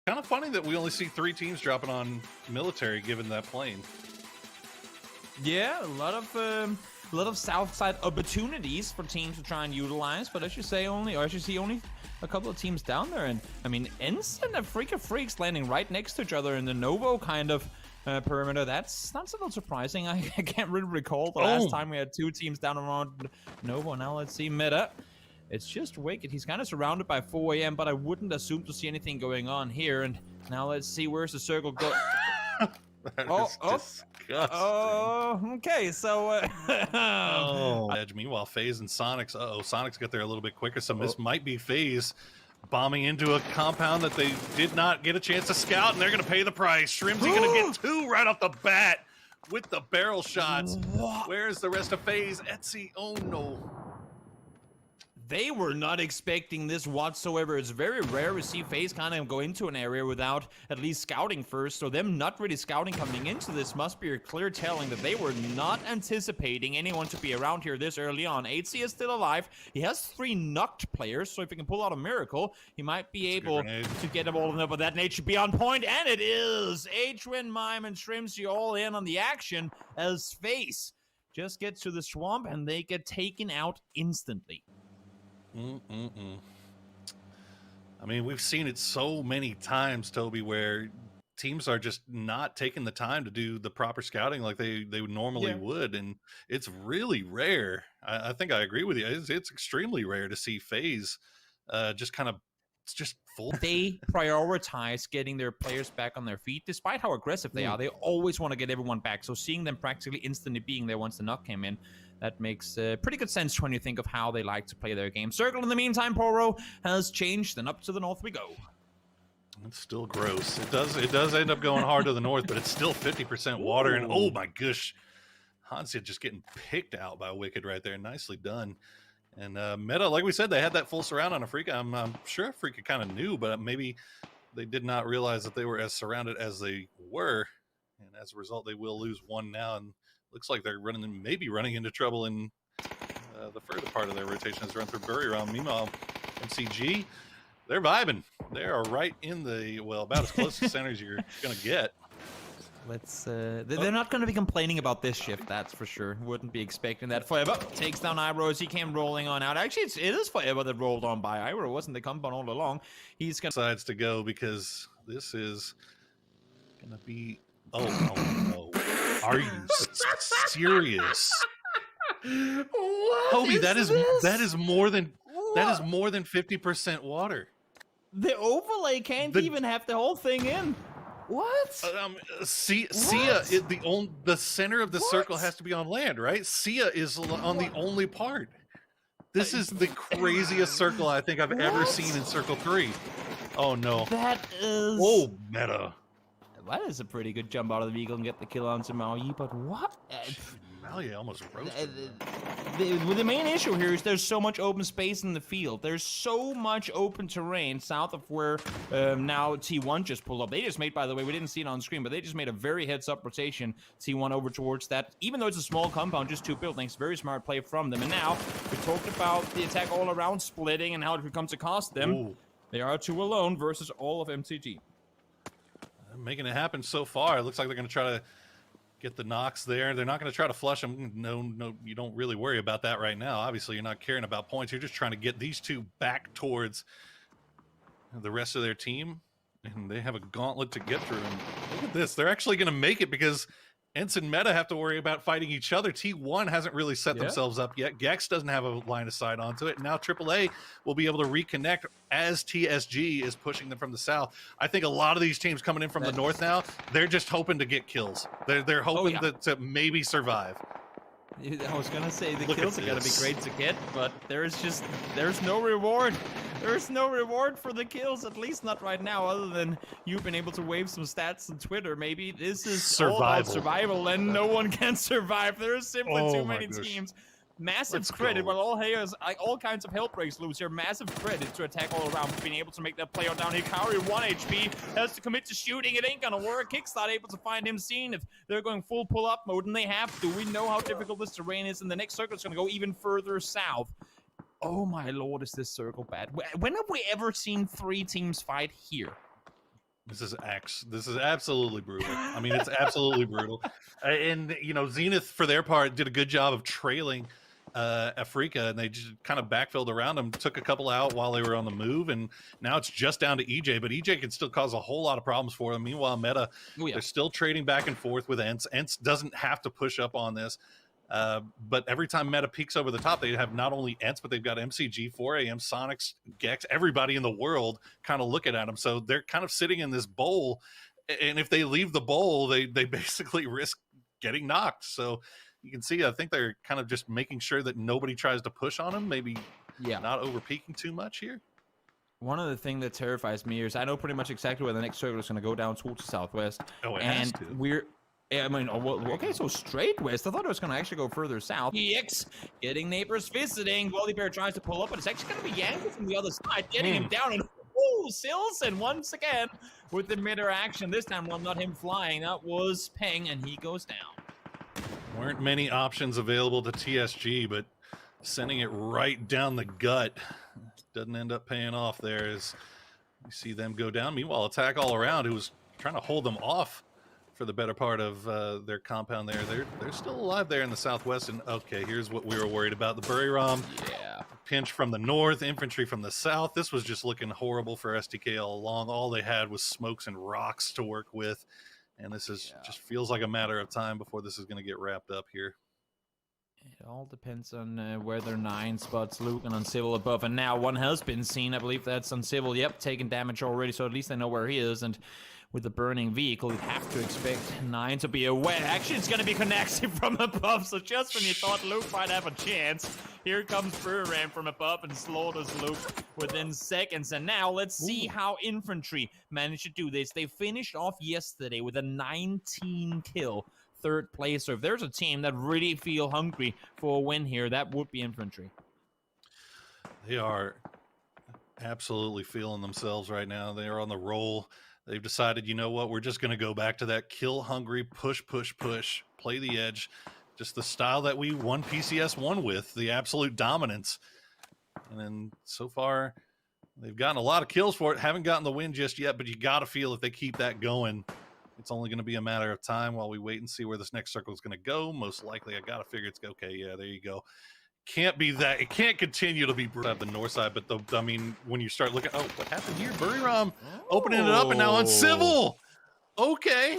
Kind of funny that we only see 3 teams dropping on military given that plane. Yeah, a lot of south side opportunities for teams to try and utilize, but as you see only a couple of teams down there. And I mean, Ence and Afreeca Freecs landing right next to each other in the Novo kind of perimeter. That's a little surprising. I can't really recall the last time we had 2 teams down around Novo. Now let's see Meta. It's just Wicked. He's kind of surrounded by 4 AM, but I wouldn't assume to see anything going on here. And now let's see, where's the circle go? Disgusting. Okay, so Edge. Meanwhile, FaZe and Soniqs. Soniqs got there a little bit quicker, so this might be FaZe bombing into a compound that they did not get a chance to scout, and they're going to pay the price. Shrimzy going to get 2 right off the bat with the barrel shots. Where's the rest of FaZe? Etsy, oh no. They were not expecting this whatsoever. It's very rare to see FaZe kind of go into an area without at least scouting first. So them not really scouting coming into this must be a clear telling that they were not anticipating anyone to be around here this early on. HC is still alive. He has 3 knocked players, so if he can pull out a miracle, he might be able to get them all in there. But that nade should be on point, and it is. Adrian, Mime, and Shrimzy all in on the action as FaZe just gets to the swamp, and they get taken out instantly. I mean, we've seen it so many times, Toby, where teams are just not taking the time to do the proper scouting like they normally would, and it's really rare. I think I agree with you. It's extremely rare to see FaZe just kind of just full. They prioritize getting their players back on their feet, despite how aggressive they are. They always want to get everyone back. So seeing them practically instantly being there once the knock came in, that makes pretty good sense when you think of how they like to play their game. Circle, in the meantime, Poro has changed, and up to the north we go. It's still gross. It does end up going hard to the north, but it's still 50% water. And oh my gosh, Hansia just getting picked out by Wicked right there. Nicely done. And Meta, like we said, they had that full surround on Afreeca. I'm sure Afreeca kind of knew, but maybe they did not realize that they were as surrounded as they were. And as a result, they will lose 1 now. And looks like they're maybe running into trouble in the further part of their rotation as they run through Buriram. Meanwhile, MCG, they're vibing. They are right in the, well, about as close to center as you're going to get. Let's, they're not going to be complaining about this shift, that's for sure. Wouldn't be expecting that. Forever takes down Iroh as he came rolling on out. Actually, it is Forever that rolled on by Iroh. Wasn't the compound all along. He's going to... Decides to go because this is going to be... Oh, no. Are you serious? What Toby, that is more than 50% water. The overlay can't even have the whole thing in. What? Sia, the center of the circle has to be on land, right? Sia is on the only part. This is the craziest circle I think I've ever seen in Circle 3. Oh no. That is... Oh, Meta. That is a pretty good jump out of the vehicle and get the kill on Maui, but what? Maui almost roasted. The main issue here is there's so much open space in the field. There's so much open terrain south of where now T1 just pulled up. They just made, by the way, we didn't see it on screen, but they just made a very heads-up rotation, T1 over towards that. Even though it's a small compound, just 2 buildings, very smart play from them. And now, we talked about the attack all around splitting and how it becomes to cost them. Ooh. They are 2 alone versus all of MCG. Making it happen so far. It looks like they're going to try to get the knocks there. They're not going to try to flush them. No, you don't really worry about that right now. Obviously, you're not caring about points. You're just trying to get these 2 back towards the rest of their team, and they have a gauntlet to get through. And look at this. They're actually going to make it because Ence and Meta have to worry about fighting each other. T1 hasn't really set themselves up yet. GEX doesn't have a line of sight onto it. Now AAA will be able to reconnect as TSG is pushing them from the south. I think a lot of these teams coming in from the north now, they're just hoping to get kills. They're hoping to maybe survive. I was gonna say the kills are gonna be great to get, but there's no reward. There's no reward for the kills, at least not right now, other than you've been able to wave some stats on Twitter. Maybe this is all about survival, and no one can survive. There's simply too many teams. Massive credit, while all kinds of hell breaks loose here. Massive credit to attack all around for being able to make that play on down. Hikari 1 HP has to commit to shooting. It ain't gonna work. Kickstart able to find him seen if they're going full pull-up mode, and they have to. We know how difficult this terrain is, and the next circle is gonna go even further south. Oh my lord, is this circle bad? When have we ever seen 3 teams fight here? This is absolutely brutal. I mean, it's absolutely brutal. And you know, Zenith for their part did a good job of trailing Afreeca, and they just kind of backfilled around them, took a couple out while they were on the move, and now it's just down to EJ. But EJ can still cause a whole lot of problems for them. Meanwhile, Meta, they're still trading back and forth with Ence. Ence doesn't have to push up on this. But every time Meta peeks over the top, they have not only Ence, but they've got MCG, 4AM, Soniqs, GEX, everybody in the world kind of looking at them. So they're kind of sitting in this bowl, and if they leave the bowl, they basically risk getting knocked. So you can see, I think they're kind of just making sure that nobody tries to push on them, maybe not over peaking too much here. One of the things that terrifies me is I know pretty much exactly where the next circle is going to go down towards the southwest. Oh, it has to. I mean, okay, so straight west. I thought it was going to actually go further south. GEX getting neighbors visiting. Bear tries to pull up, but it's actually going to be Yankee from the other side, getting him down. And Sills, and once again with the mid-air action. This time, well, not him flying. That was Peng, and he goes down. Weren't many options available to TSG, but sending it right down the gut doesn't end up paying off there as you see them go down. Meanwhile, Attack All Around, who was trying to hold them off for the better part of their compound there. They're still alive there in the southwest. And okay, here's what we were worried about. The Buriram pinch from the north, Infantry from the south. This was just looking horrible for STK all along. All they had was smokes and rocks to work with. And this is just feels like a matter of time before this is going to get wrapped up here. It all depends on where their 9 spots Luke and Uncivil above. And now one has been seen. I believe that's Uncivil. Yep, taking damage already. So at least they know where he is. And with the burning vehicle, you'd have to expect 9 to be aware. Actually, it's going to be connected from above. So just when you thought Luke might have a chance, here comes Buriram from above and slaughters Luke within seconds. And now let's see how Infantry managed to do this. They finished off yesterday with a 19-kill third place. So if there's a team that really feel hungry for a win here, that would be Infantry. They are absolutely feeling themselves right now. They are on the roll. They've decided, you know what, we're just going to go back to that kill-hungry, push, play the edge. Just the style that we won PCS 1 with, the absolute dominance. And then so far, they've gotten a lot of kills for it. Haven't gotten the win just yet, but you got to feel if they keep that going, it's only going to be a matter of time while we wait and see where this next circle is going to go. Most likely, I got to figure it's okay. Yeah, there you go. Can't be that. It can't continue to be at the north side, but I mean, when you start looking, oh, what happened here? Buriram opening it up, and now Uncivil. Okay.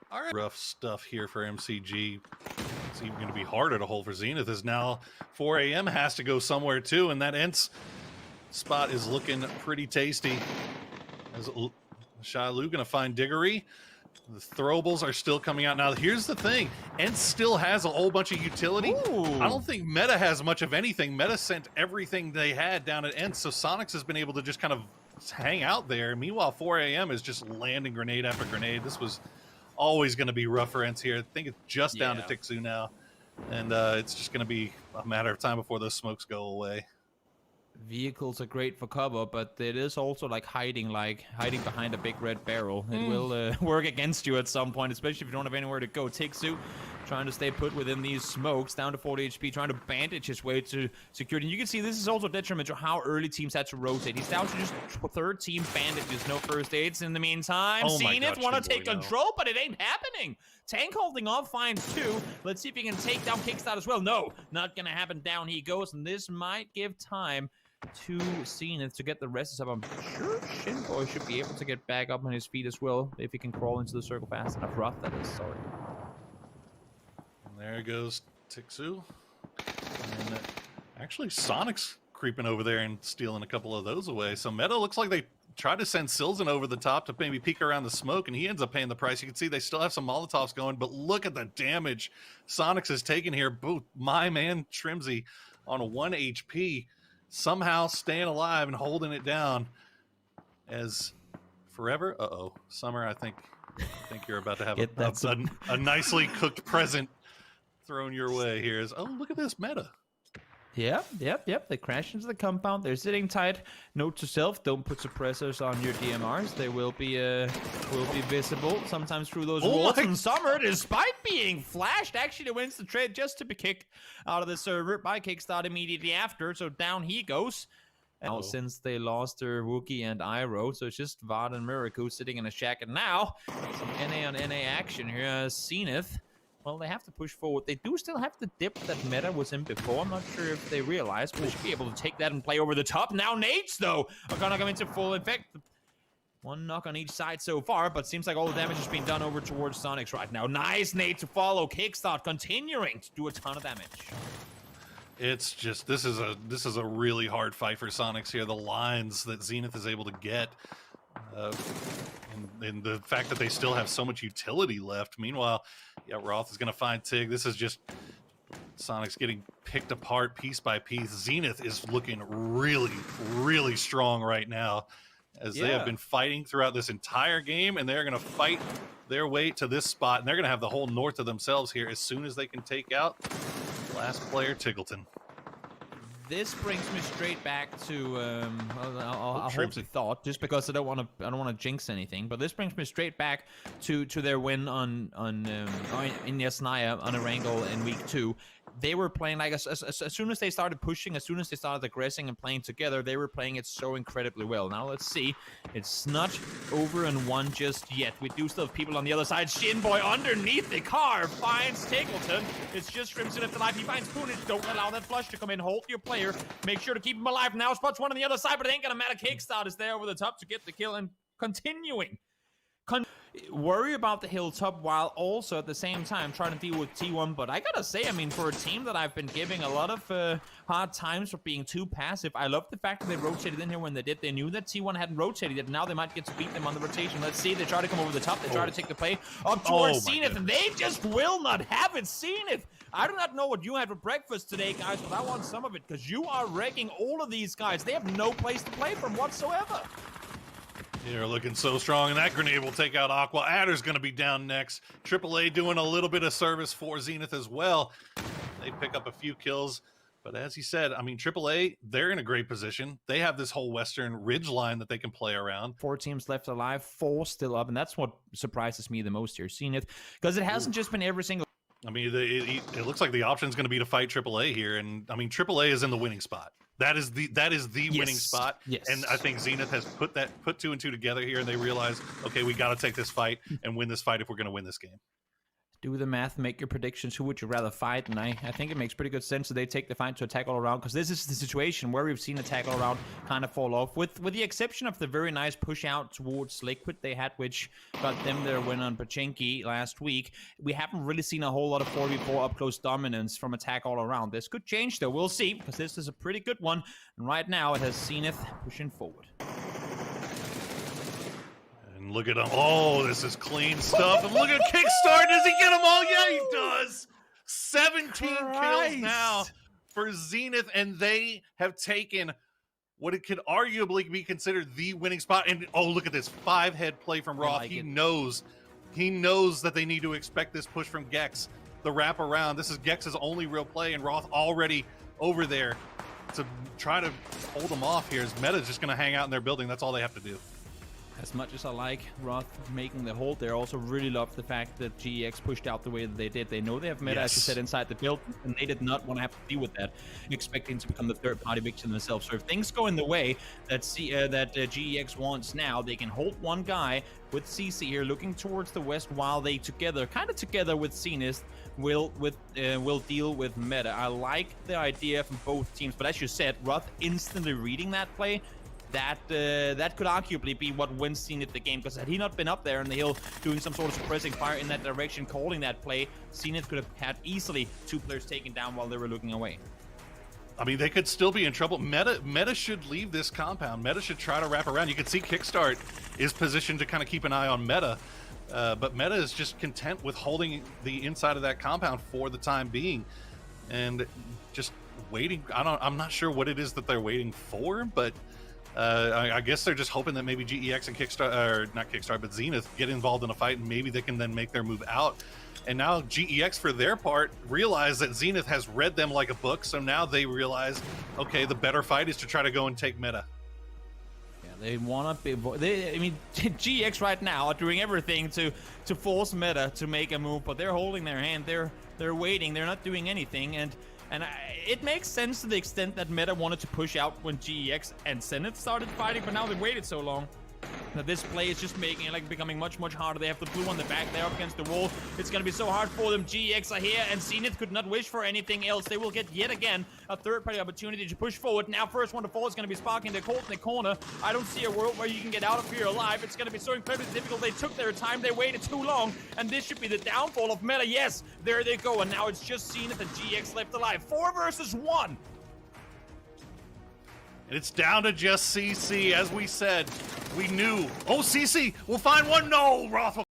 All right. Rough stuff here for MCG. It's even going to be harder to hold for Zenith as now 4AM has to go somewhere too, and that Ence spot is looking pretty tasty. As Shilu going to find Diggory. The throwables are still coming out. Now, here's the thing. Ence still has a whole bunch of utility. I don't think Meta has much of anything. Meta sent everything they had down at Ence, so Soniqs has been able to just kind of hang out there. Meanwhile, 4AM is just landing grenade after grenade. This was always going to be rough for Ence here. I think it's just down to Tixu now. And it's just going to be a matter of time before those smokes go away. Vehicles are great for cover, but it is also like hiding behind a big red barrel. It will work against you at some point, especially if you don't have anywhere to go. Tixu trying to stay put within these smokes, down to 40 HP, trying to bandage his way to security. And you can see this is also detrimental how early teams had to rotate. He's down to just 13 bandages, no first aids in the meantime. Zenith want to take control, but it ain't happening. Tank holding off, finds 2. Let's see if he can take down Kickstart as well. No, not going to happen. Down he goes, and this might give time to Zenith to get the rest up. I'm sure Shinboy should be able to get back up on his feet as well if he can crawl into the circle fast enough. Rough, that is, sorry. And there goes Tixu. And actually, Soniqs creeping over there and stealing a couple of those away. So Meta looks like they tried to send Silzen over the top to maybe peek around the smoke, and he ends up paying the price. You can see they still have some Molotovs going, but look at the damage Soniqs has taken here. Both my man Trimsy on a 1 HP. Somehow staying alive and holding it down as Forever. Summer, I think you're about to have a nicely cooked present thrown your way here. Oh, look at this Meta. Yep. They crash into the compound. They're sitting tight. Note to self: don't put suppressors on your DMRs. They will be visible sometimes through those walls. And Summer, despite being flashed, actually wins the trade just to be kicked out of the server by Kickstart immediately after. So down he goes. Now, since they lost their Wookie and Iroh, so it's just Vard and Miraku sitting in a shack. And now, some NA on NA action here. Zenith, well, they have to push forward. They do still have the dip that Meta was in before. I'm not sure if they realize, but they should be able to take that and play over the top. Now, Nates, though, are gonna come into full effect. One knock on each side so far, but seems like all the damage is being done over towards Soniqs right now. Nice nade to follow. Kickstart continuing to do a ton of damage. It's just this is a really hard fight for Soniqs here. The lines that Zenith is able to get, and the fact that they still have so much utility left. Meanwhile, yeah, Roth is going to find Tig. This is just Soniqs getting picked apart piece by piece. Zenith is looking really, really strong right now, as they have been fighting throughout this entire game, and they're going to fight their way to this spot, and they're going to have the whole north to themselves here as soon as they can take out last player Tiggleton. This brings me straight back to I'll hold the thought, just because I don't want to jinx anything. But this brings me straight back to their win on in Yasnaya on Erangel in week 2. They were playing like as soon as they started pushing, as soon as they started aggressing and playing together, they were playing it so incredibly well. Now let's see, it's not over and won just yet. We do still have people on the other side. Shinboy underneath the car finds Tiggleton. It's just Crimson left alive. He finds Poonage. Don't allow that flush to come in. Hold your player. Make sure to keep him alive. Now spots one on the other side, but it ain't gonna matter. Kickstart is there over the top to get the kill and continuing. Worry about the hilltop while also at the same time trying to deal with T1. But I gotta say, I mean, for a team that I've been giving a lot of hard times for being too passive, I love the fact that they rotated in here when they did. They knew that T1 hadn't rotated yet. Now they might get to beat them on the rotation. Let's see. They try to come over the top. They try to take the play up towards Zenith, and they just will not have it. Zenith, I do not know what you had for breakfast today, guys, but I want some of it, because you are wrecking all of these guys. They have no place to play from whatsoever. They're looking so strong, and that grenade will take out Aqua. Adder's going to be down next. AAA doing a little bit of service for Zenith as well. They pick up a few kills, but as you said, I mean, AAA, they're in a great position. They have this whole western ridge line that they can play around. 4 teams left alive, 4 still up, and that's what surprises me the most here, Zenith, because it hasn't just been every single... I mean, it looks like the option is going to be to fight AAA here, and I mean, AAA is in the winning spot. That is the winning spot. Yes. And I think Zenith has put 2 and 2 together here, and they realize, okay, we got to take this fight and win this fight if we're going to win this game. Do the math, make your predictions. Who would you rather fight? And I think it makes pretty good sense that they take the fight to attack all around, because this is the situation where we've seen attack all around kind of fall off, with the exception of the very nice push out towards Liquid they had, which got them their win on Pachinki last week. We haven't really seen a whole lot of 4v4 up close dominance from attack all around. This could change though, we'll see, because this is a pretty good one, and right now it has Zenith pushing forward. Look at him. Oh, this is clean stuff. And look at Kickstart. Does he get them all? Yeah, he does. 17 kills now for Zenith, and they have taken what it could arguably be considered the winning spot. And oh, look at this 5-head play from Roth. He knows that they need to expect this push from GEX. The wrap around. This is GEX's only real play, and Roth already over there to try to hold them off here. As Meta's just going to hang out in their building. That's all they have to do. As much as I like Roth making the hold, they also really love the fact that GEX pushed out the way that they did. They know they have Meta, as you said, inside the build, and they did not want to have to deal with that, expecting to become the third-party victim themselves. So if things go in the way that GEX wants now, they can hold one guy with CC here, looking towards the west, while they together with Zenith, will deal with Meta. I like the idea from both teams, but as you said, Roth instantly reading that play, that could arguably be what wins Zenith the game, because had he not been up there on the hill doing some sort of suppressing fire in that direction, calling that play, Zenith could have had easily 2 players taken down while they were looking away. I mean, they could still be in trouble. Meta should leave this compound. Meta should try to wrap around. You can see Kickstart is positioned to kind of keep an eye on Meta, but Meta is just content with holding the inside of that compound for the time being, and just waiting. I'm not sure what it is that they're waiting for, but I guess they're just hoping that maybe GEX and Kickstart, or not Kickstart, but Zenith get involved in a fight, and maybe they can then make their move out. And now GEX, for their part, realize that Zenith has read them like a book, so now they realize, okay, the better fight is to try to go and take Meta. Yeah, they want to be... I mean, GEX right now are doing everything to force Meta to make a move, but they're holding their hand. They're waiting. They're not doing anything, and And it makes sense to the extent that Meta wanted to push out when GEX and Zenith started fighting, but now they waited so long. Now this play is just making it like becoming much harder. They have the blue on the back, they're up against the wall. It's gonna be so hard for them. GEX are here, and Zenith could not wish for anything else. They will get yet again a third-party opportunity to push forward. Now first one to fall is gonna be Sparking. They're caught in the corner. I don't see a world where you can get out of here alive. It's gonna be so incredibly difficult. They took their time, they waited too long, and this should be the downfall of Meta. Yes, there they go, and now it's just Zenith and GEX left alive. 4 versus 1. And it's down to just CC. As we said, we knew. Oh, CC will find one. No, Roth